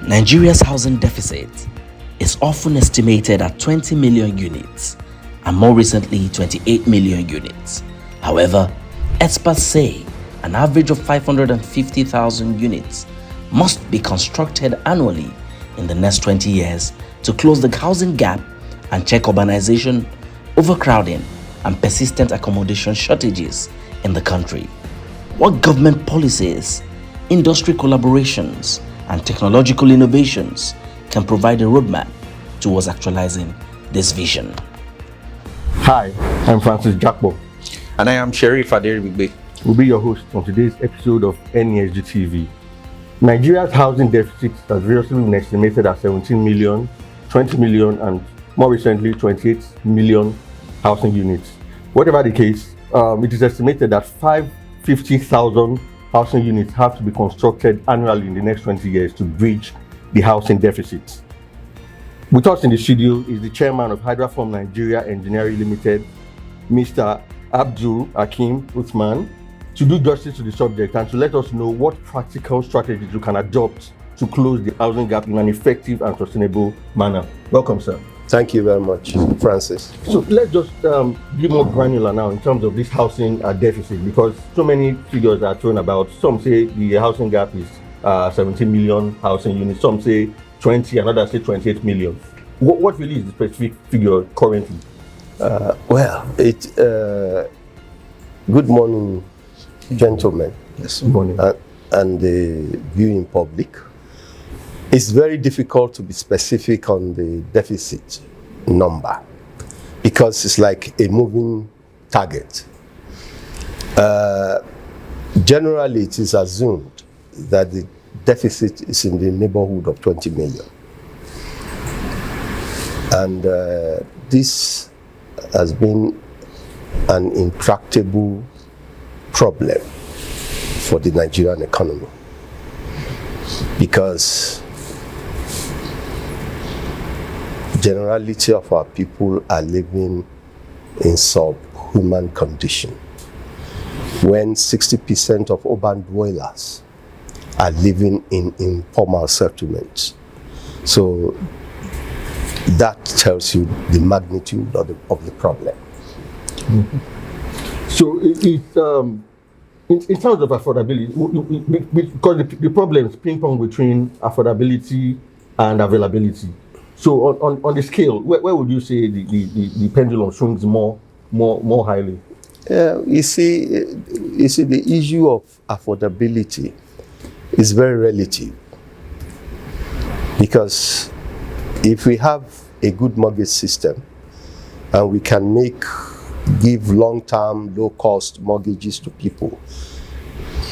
Nigeria's housing deficit is often estimated at 20 million units and more recently 28 million units. However, experts say an average of 550,000 units must be constructed annually in the next 20 years to close the housing gap and check urbanization, overcrowding, and persistent accommodation shortages in the country. What government policies, industry collaborations, and technological innovations can provide a roadmap towards actualizing this vision? Hi, I'm Francis Jakpor. And I am Sheriff Aderibigbe. We'll be your host on today's episode of NESG TV. Nigeria's housing deficit has variously been estimated at 17 million, 20 million, and more recently 28 million housing units. Whatever the case, it is estimated that 550,000 housing units have to be constructed annually in the next 20 years to bridge the housing deficit. With us in the studio is the chairman of Hydraform Engineering Limited, Mr. Abdulhakeem Huthman, to do justice to the subject and to let us know what practical strategies you can adopt to close the housing gap in an effective and sustainable manner. Welcome, sir. Thank you very much, Francis. So let's just be more granular now in terms of this housing deficit, because so many figures are thrown about. Some say the housing gap is 17 million housing units, some say 20, and others say 28 million. What really is the specific figure currently? Good morning, gentlemen. Yes, good morning. And the viewing public. It's very difficult to be specific on the deficit number because it's like a moving target. Generally, it is assumed that the deficit is in the neighborhood of 20 million. And this has been an intractable problem for the Nigerian economy because generality of our people are living in subhuman condition. When 60% of urban dwellers are living in informal settlements. So that tells you the magnitude of the problem. Mm-hmm. So in terms of affordability, because the problem is ping pong between affordability and availability. So on the scale, where would you say the pendulum swings more highly? You see, the issue of affordability is very relative because if we have a good mortgage system and we can give long-term, low-cost mortgages to people,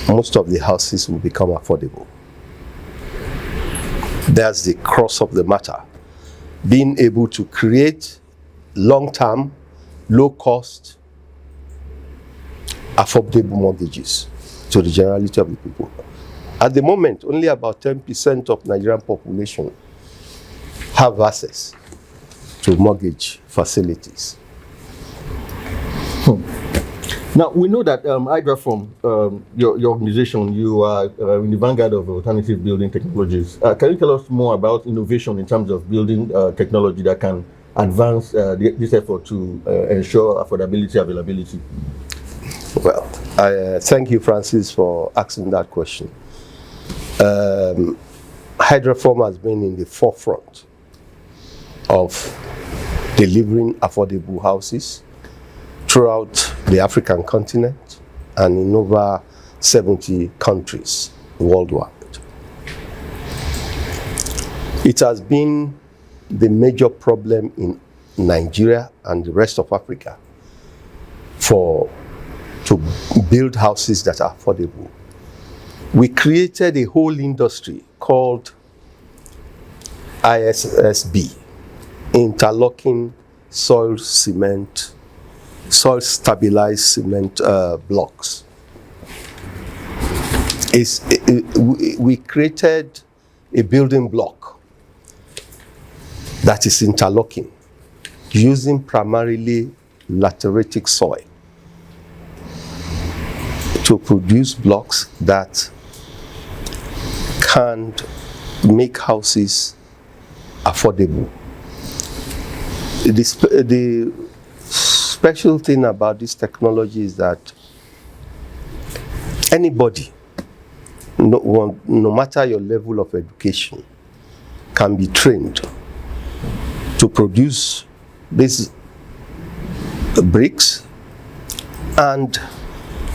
most of the houses will become affordable. That's the crux of the matter. Being able to create long-term, low-cost, affordable mortgages to the generality of the people. At the moment, only about 10% of Nigerian population have access to mortgage facilities. Now, we know that Hydraform, your organization, you are in the vanguard of alternative building technologies. Can you tell us more about innovation in terms of building technology that can advance this effort to ensure affordability, availability? Well, I thank you, Francis, for asking that question. Hydraform has been in the forefront of delivering affordable houses throughout the African continent and in over 70 countries worldwide. It has been the major problem in Nigeria and the rest of Africa to build houses that are affordable. We created a whole industry called ISSB, interlocking soil stabilized cement blocks. We created a building block that is interlocking using primarily lateritic soil to produce blocks that can make houses affordable. The special thing about this technology is that anybody, no matter your level of education, can be trained to produce these bricks and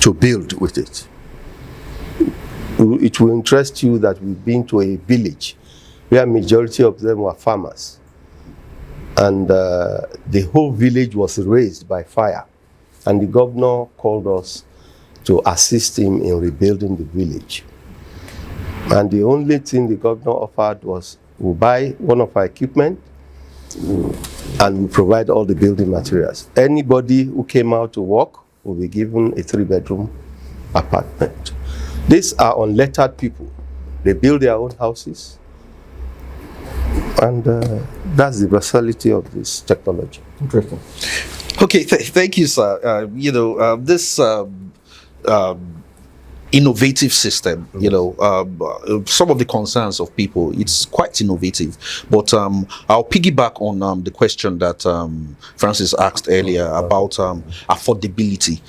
to build with it. It will interest you that we've been to a village where majority of them were farmers, and the whole village was razed by fire, and the governor called us to assist him in rebuilding the village. And the only thing the governor offered was, we'll buy one of our equipment and we provide all the building materials. Anybody who came out to work will be given a 3-bedroom apartment. These are unlettered people. They build their own houses, and that's the versatility of this technology. Interesting. Okay, thank you, sir. This innovative system, some of the concerns of people, it's quite innovative, but I'll piggyback on the question that Francis asked earlier about affordability.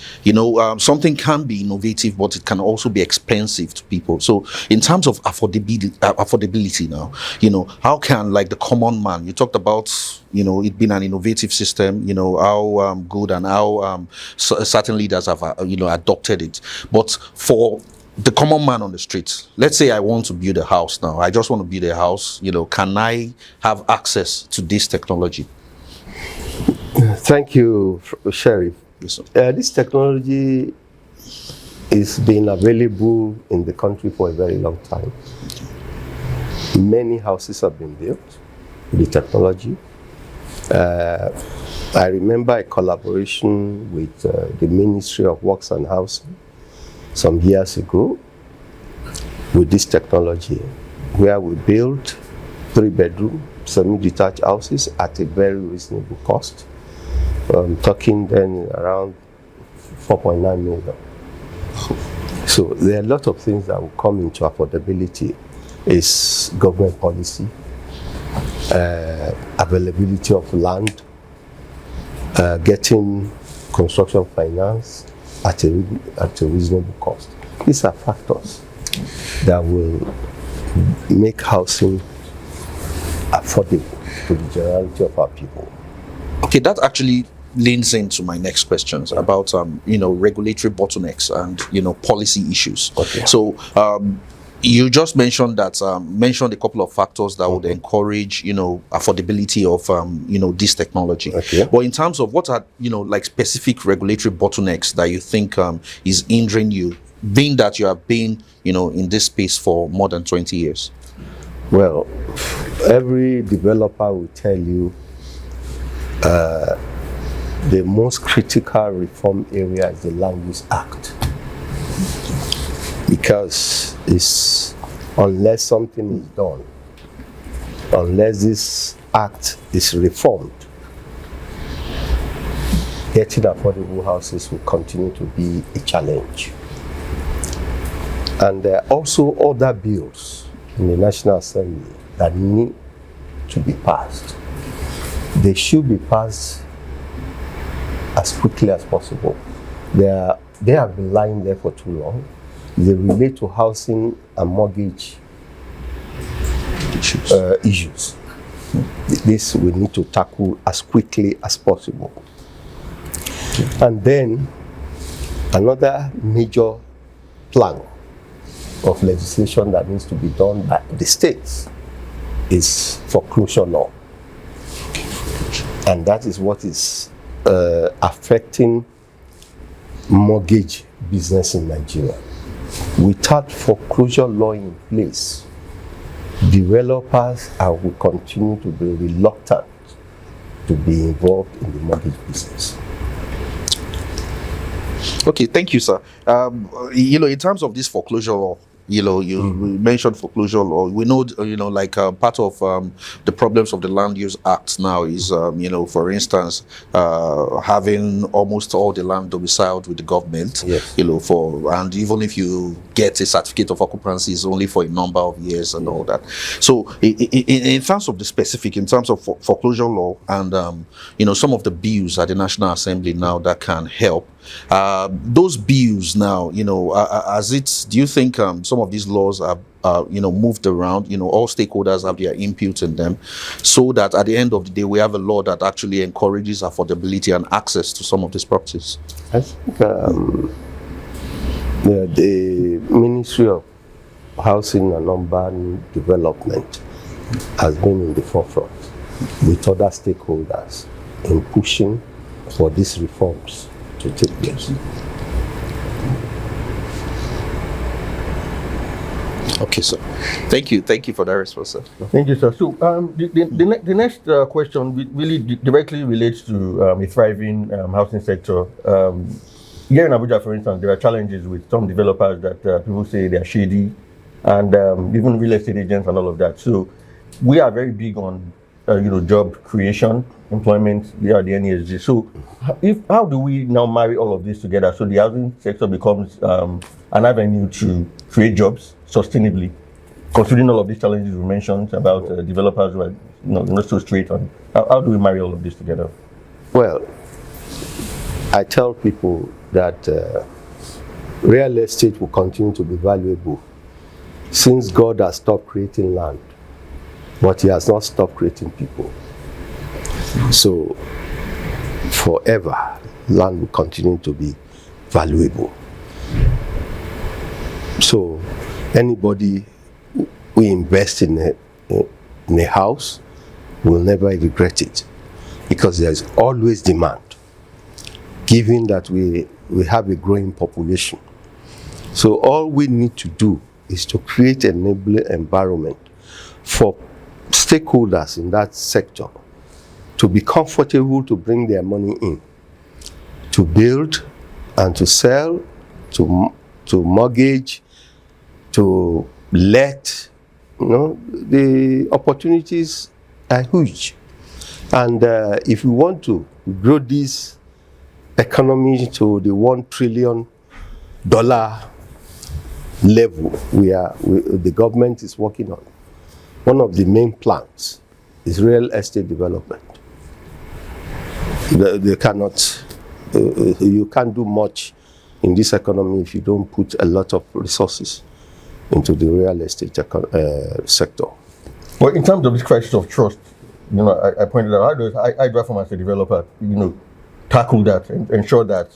Something can be innovative, but it can also be expensive to people. So in terms of affordability now, how can, like, the common man, you talked about it being an innovative system, how good and how certain leaders have adopted it, but for the common man on the street, let's say I want to build a house now. I just want to build a house. Can I have access to this technology? Thank you, Sheriff. Yes, sir. This technology is been available in the country for a very long time. Many houses have been built with the technology. I remember a collaboration with the Ministry of Works and Housing some years ago with this technology, where we built 3-bedroom semi-detached houses at a very reasonable cost. Talking then around 4.9 million. So there are a lot of things that will come into affordability. Is government policy, availability of land, getting construction finance at a reasonable cost. These are factors that will make housing affordable to the generality of our people. Okay, that actually leans into my next questions about regulatory bottlenecks and policy issues. Okay. So you just mentioned a couple of factors that would encourage affordability of this technology. Okay. But in terms of what are specific regulatory bottlenecks that you think is hindering you, being that you have been in this space for more than 20 years? Well, every developer will tell you the most critical reform area is the Land Use Act, because unless something is done, unless this act is reformed, getting affordable houses will continue to be a challenge. And there are also other bills in the National Assembly that need to be passed. They should be passed as quickly as possible. They have been lying there for too long. They relate to housing and mortgage issues. This we need to tackle as quickly as possible. And then another major plank of legislation that needs to be done by the states is foreclosure law. And that is what is affecting mortgage business in Nigeria. Without foreclosure law in place, developers will continue to be reluctant to be involved in the mortgage business. Okay, thank you, sir. In terms of this foreclosure law, You mentioned foreclosure law. We know, like part of the problems of the Land Use Act now is, for instance, having almost all the land domiciled with the government. Yes. And even if you get a certificate of occupancy, it's only for a number of years and all that. So, in terms of the specific, in terms of foreclosure law and some of the bills at the National Assembly now that can help. Those bills now, do you think some of these laws are, moved around, all stakeholders have their input in them, so that at the end of the day, we have a law that actually encourages affordability and access to some of these properties? I think the Ministry of Housing and Urban Development has been in the forefront with other stakeholders in pushing for these reforms to take place. Okay, sir. Thank you for that response, sir. Thank you, sir. So the next question really directly relates to a thriving housing sector. Here in Abuja, for instance, there are challenges with some developers that people say they are shady, and even real estate agents and all of that. So we are very big on job creation, employment. We are the NESG. So how do we now marry all of this together so the housing sector becomes an avenue to create jobs sustainably, considering all of these challenges we mentioned about developers who are not so straight on? How do we marry all of this together? Well, I tell people that real estate will continue to be valuable since God has stopped creating land, but he has not stopped creating people. So forever, land will continue to be valuable. So anybody who invests in a house will never regret it, because there is always demand, given that we have a growing population. So all we need to do is to create an enabling environment for stakeholders in that sector to be comfortable to bring their money in, to build and to sell, to mortgage, to let. The opportunities are huge. And if we want to grow this economy to the $1 trillion level the government is working on, one of the main plans is real estate development. You can't do much in this economy if you don't put a lot of resources into the real estate sector. Well, in terms of this crisis of trust, I pointed out, how does Hydraform as a developer, tackle that and ensure that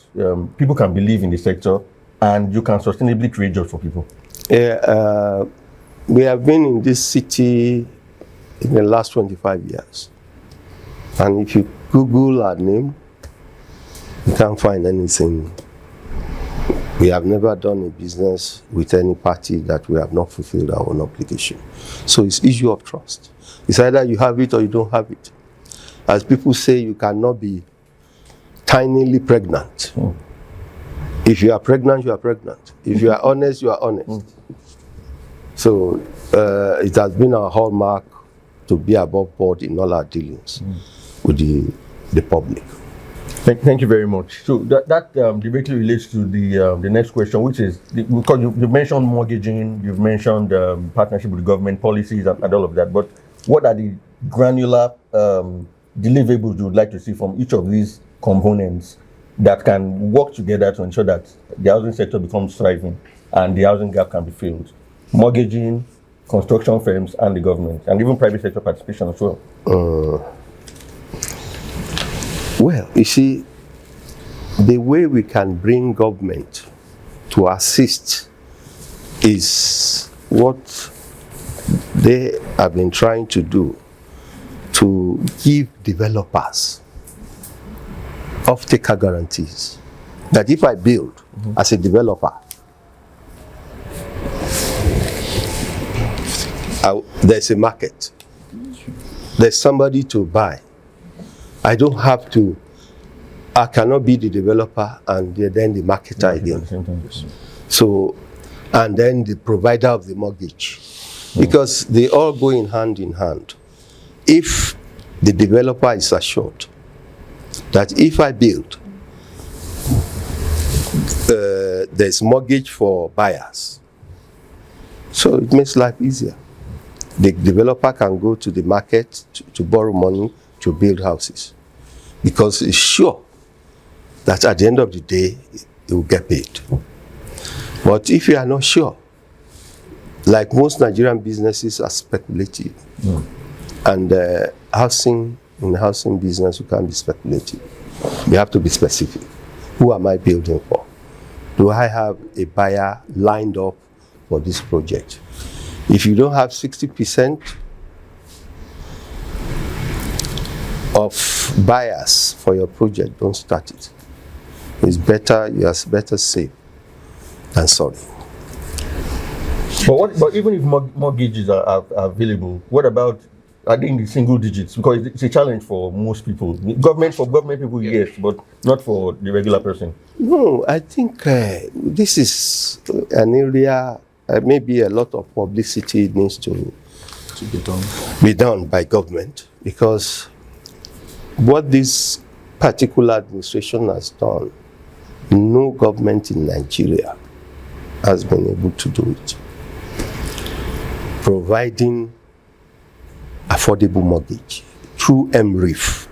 people can believe in the sector and you can sustainably create jobs for people? We have been in this city in the last 25 years. And if you Google our name, you can't find anything. We have never done a business with any party that we have not fulfilled our own obligation. So it's issue of trust. It's either you have it or you don't have it. As people say, you cannot be tinily pregnant. If you are pregnant, you are pregnant. If you are honest, you are honest. So it has been our hallmark to be above board in all our dealings with the public. Thank you very much. So that directly relates to the next question, which is, because you've mentioned mortgaging, you've mentioned partnership with government policies and all of that, but what are the granular deliverables you would like to see from each of these components that can work together to ensure that the housing sector becomes thriving and the housing gap can be filled? Mortgaging, construction firms, and the government, and even private sector participation as well. Well, you see, the way we can bring government to assist is what they have been trying to do, to give developers off-taker guarantees. That if I build as a developer, there's a market, there's somebody to buy. I cannot be the developer and then the marketer again. So and then the provider of the mortgage, because they all go in hand. If the developer is assured that if I build, there's mortgage for buyers, so it makes life easier. The developer can go to the market to borrow money to build houses, because it's sure that at the end of the day, it will get paid. But if you are not sure, like most Nigerian businesses are speculative, and in the housing business, you can't be speculative. You have to be specific. Who am I building for? Do I have a buyer lined up for this project? If you don't have 60% of buyers for your project, don't start it. It's better, you are better safe than sorry. But even if mortgages are available, what about, I think, the single digits? Because it's a challenge for most people. For government people, yes, but not for the regular person. No, I think this is an area, maybe a lot of publicity needs to be done by government, because what this particular administration has done, no government in Nigeria has been able to do it. Providing affordable mortgage through MREF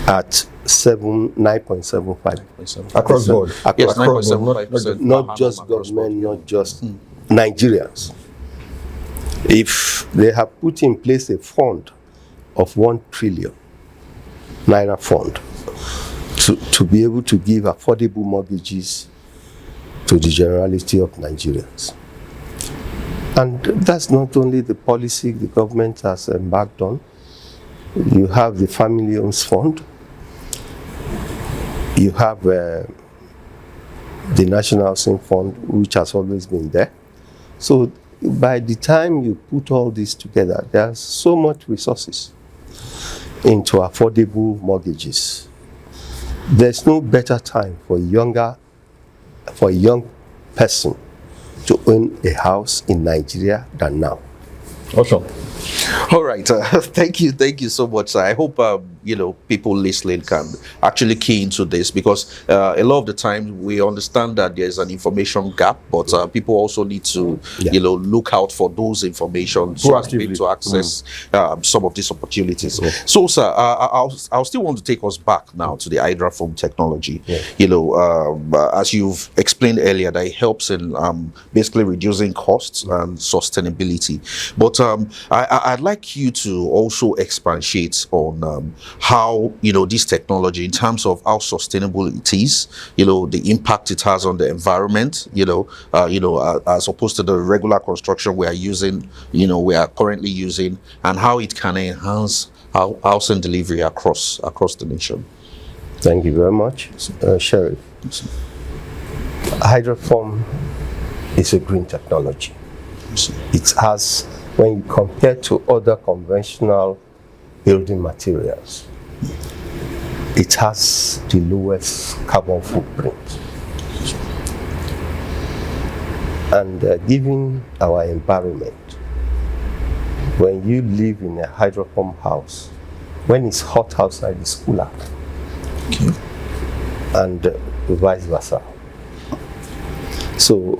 at 9.75% Across board. Yes, Across board, 9.75%. not just government, not just Nigerians. If they have put in place a fund of 1 trillion naira fund to be able to give affordable mortgages to the generality of Nigerians. And that's not only the policy the government has embarked on. You have the Family Homes Fund. You have the National Housing Fund, which has always been there. So by the time you put all this together, there's so much resources into affordable mortgages. There's no better time for a young person to own a house in Nigeria than now. Awesome. All right. Thank you so much, sir. I hope people listening can actually key into this, because a lot of the time we understand that there's an information gap, but people also need to look out for those information so as to be able to access some of these opportunities. Yeah. So, sir, I'll still want to take us back now to the Hydraform technology. Yeah. As you've explained earlier, that it helps in basically reducing costs and sustainability. But I'd like you to also expatiate on how this technology, in terms of how sustainable it is, the impact it has on the environment, as opposed to the regular construction we are currently using, and how it can enhance housing delivery across the nation. Thank you very much, Sheriff. Hydraform is a green technology. It has, when you compare to other conventional building materials, it has the lowest carbon footprint. And given our environment, when you live in a Hydraform house, when it's hot outside, it's cooler. Okay. And vice versa. So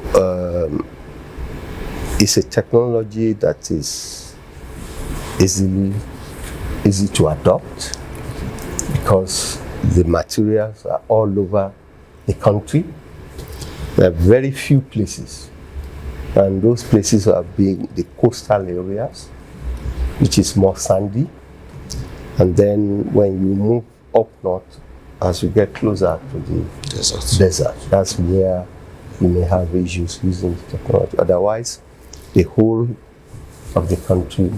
it's a technology that is easy to adopt, because the materials are all over the country. There are very few places, and those places have been the coastal areas, which is more sandy. And then when you move up north, as you get closer to the desert, that's where you may have issues using the technology. Otherwise, the whole of the country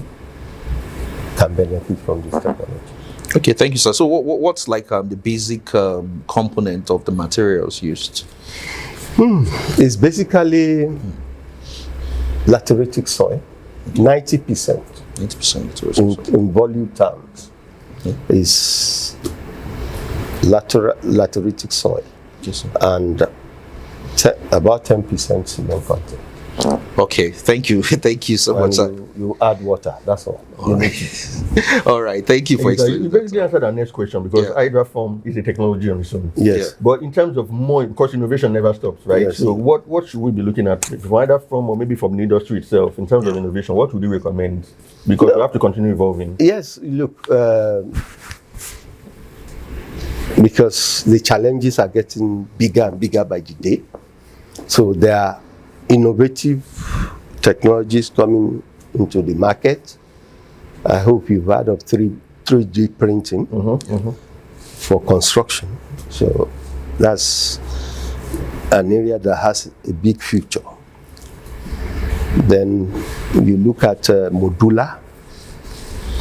can benefit from this technology. Okay, thank you, sir. So what's like the basic component of the materials used? It's basically lateritic soil, 90%. 90% in volume terms, is lateritic soil. Yes, sir. And About 10% cement content. Okay, thank you. Thank you so much, sir. You add water, that's all. All right, thank you for You explaining. basically answered our next question, because Hydraform is a technology on its own. Yes. Yeah. But in terms of more, because innovation never stops, right? Yes. So what should we be looking at from Hydraform, or maybe from the industry itself, in terms of innovation? What would you recommend? Because we have to continue evolving. Yes, look, because the challenges are getting bigger and bigger by the day. So there are innovative technologies coming into the market. I hope you've heard of 3D printing for construction. So that's an area that has a big future. Then you look at modular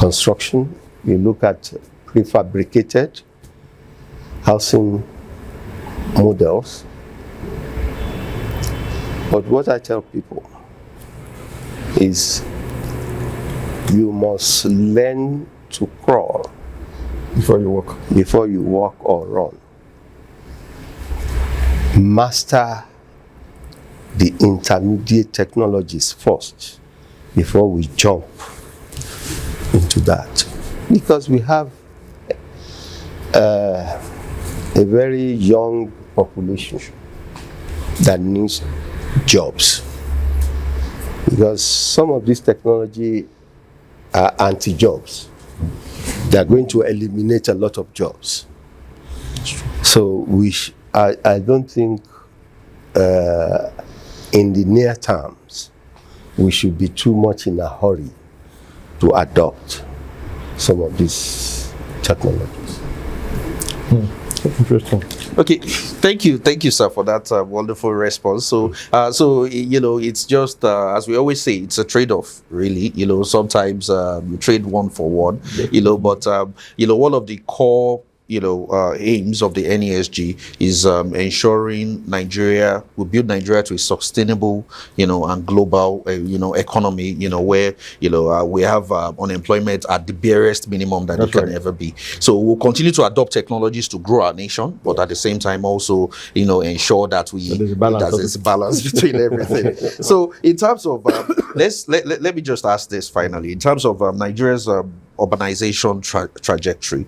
construction, you look at prefabricated housing models. But what I tell people is you must learn to crawl Before you walk. or run. Master the intermediate technologies first before we jump into that. Because we have a very young population that needs jobs. Because some of this technology are anti-jobs. They are going to eliminate a lot of jobs. So I don't think in the near terms we should be too much in a hurry to adopt some of these technologies. Interesting. Okay, thank you, sir, for that wonderful response. So, it's just as we always say, it's a trade-off, really. Sometimes you trade one for one. But one of the core aims of the NESG is ensuring we build Nigeria to a sustainable, and global, economy, where, we have unemployment at the barest minimum that it can ever be. So we'll continue to adopt technologies to grow our nation, but at the same time also, ensure that there's a balance between everything. So in terms of, let me just ask this finally, in terms of Nigeria's urbanization trajectory,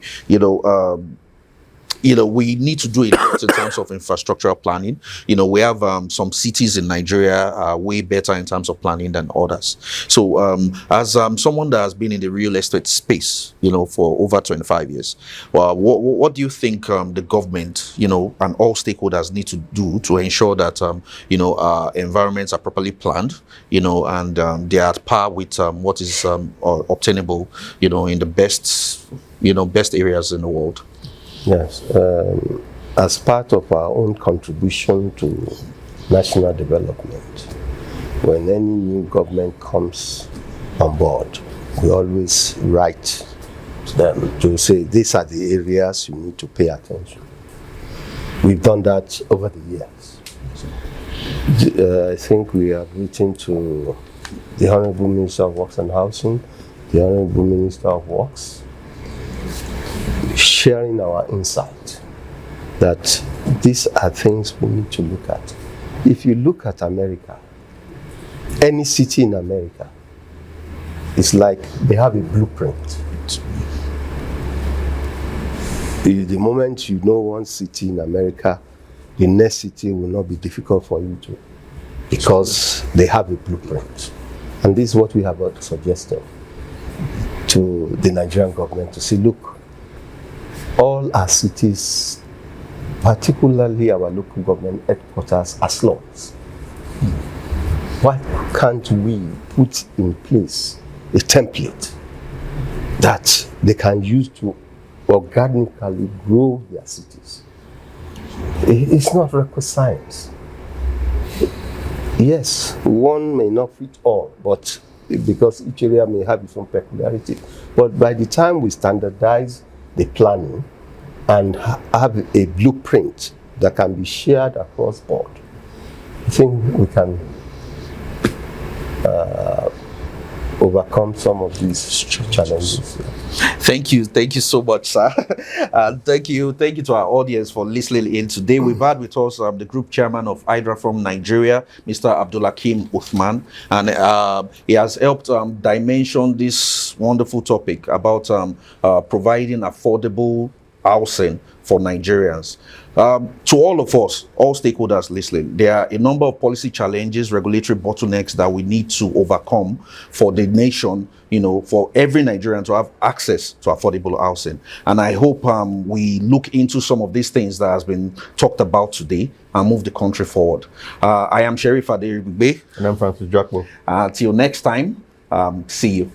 we need to do it in terms of infrastructural planning. We have some cities in Nigeria are way better in terms of planning than others. So as someone that has been in the real estate space, for over 25 years, what do you think the government, and all stakeholders need to do to ensure that, our environments are properly planned, and they are at par with what is obtainable, in the best areas in the world? Yes, as part of our own contribution to national development, when any new government comes on board, we always write to them to say, these are the areas you need to pay attention. We've done that over the years. I think we have written to the Honorable Minister of Works and Housing, the Honorable Minister of Works, sharing our insight that these are things we need to look at. If you look at America, any city in America, it's like they have a blueprint. The moment you know one city in America, the next city will not be difficult for you to, because they have a blueprint. And this is what we have suggested to the Nigerian government, to say, look, all our cities, particularly our local government headquarters, are slums. Why can't we put in place a template that they can use to organically grow their cities? It's not rocket science. Yes, one may not fit all, but because each area may have its own peculiarity. But by the time we standardize the planning and have a blueprint that can be shared across board, I think we can overcome some of these challenges. Thank you so much, sir. And thank you to our audience for listening in today. We've had with us the group chairman of Hydraform Nigeria, Mr. Abdulhakeem Huthman, and he has helped dimension this wonderful topic about providing affordable housing for Nigerians. To all of us, all stakeholders listening, there are a number of policy challenges, regulatory bottlenecks that we need to overcome for the nation, for every Nigerian to have access to affordable housing. And I hope we look into some of these things that has been talked about today and move the country forward. I am Sheriff Aderibigbe. And I'm Francis Jakpor. Till next time, see you.